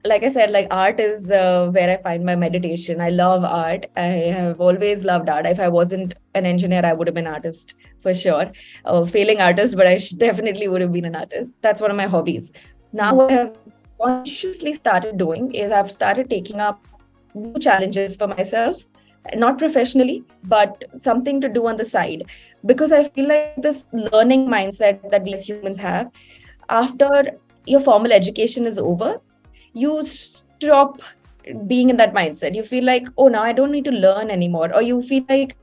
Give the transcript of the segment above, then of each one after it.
like I said, like art is where I find my meditation. I love art. I have always loved art. If I wasn't an engineer, I would have been an artist for sure. Failing artist, but I definitely would have been an artist. That's one of my hobbies. Now, what I have consciously started doing is I've started taking up new challenges for myself, not professionally, but something to do on the side. Because I feel like this learning mindset that we as humans have, after your formal education is over, you stop being in that mindset. You feel like, oh, now I don't need to learn anymore. Or you feel like,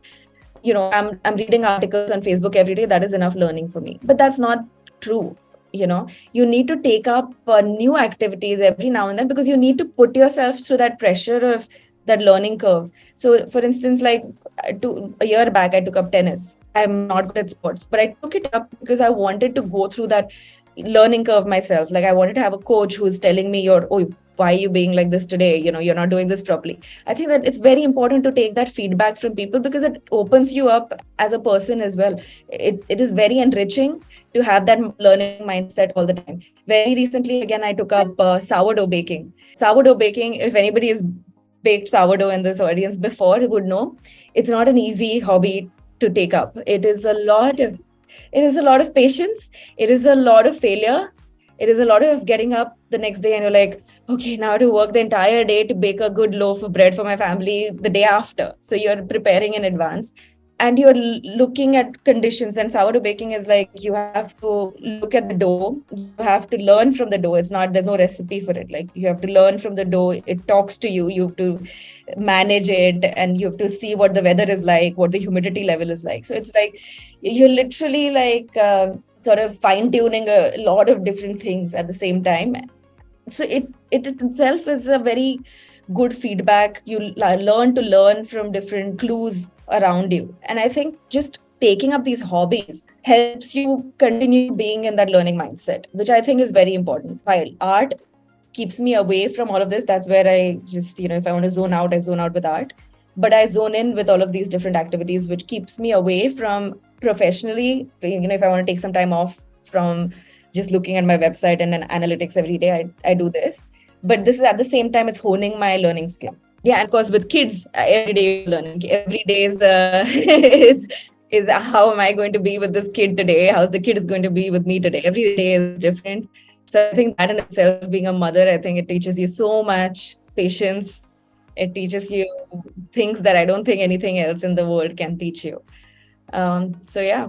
I'm reading articles on Facebook every day. That is enough learning for me. But that's not true. You need to take up new activities every now and then, because you need to put yourself through that pressure of that learning curve. So, for instance, like a year back, I took up tennis. I'm not good at sports, but I took it up because I wanted to go through that learning curve myself. Like, I wanted to have a coach who's telling me, why are you being like this today? You're not doing this properly. I think that it's very important to take that feedback from people, because it opens you up as a person as well. It is very enriching to have that learning mindset all the time. Very recently, again, I took up sourdough baking. Sourdough baking, if anybody has baked sourdough in this audience before, would know it's not an easy hobby to take up. It is a lot of patience. It is a lot of failure. It is a lot of getting up the next day and you're like, okay, now to work the entire day to bake a good loaf of bread for my family the day after. So you're preparing in advance and you're looking at conditions. And sourdough baking is like, you have to look at the dough. You have to learn from the dough. There's no recipe for it. Like, you have to learn from the dough. It talks to you. You have to manage it and you have to see what the weather is like, what the humidity level is like. So it's like, you're literally like, sort of fine tuning a lot of different things at the same time. So it itself is a very good feedback. You learn to learn from different clues around you. And I think just taking up these hobbies helps you continue being in that learning mindset, which I think is very important. While art keeps me away from all of this, that's where I just, if I want to zone out, I zone out with art. But I zone in with all of these different activities, which keeps me away from professionally. If I want to take some time off from just looking at my website and then analytics every day, I do this. But this is at the same time, it's honing my learning skill. Yeah, and of course, with kids, every day you're learning. Every day is is how am I going to be with this kid today? How's the kid is going to be with me today? Every day is different. So I think that in itself, being a mother, I think it teaches you so much patience. It teaches you things that I don't think anything else in the world can teach you. So yeah.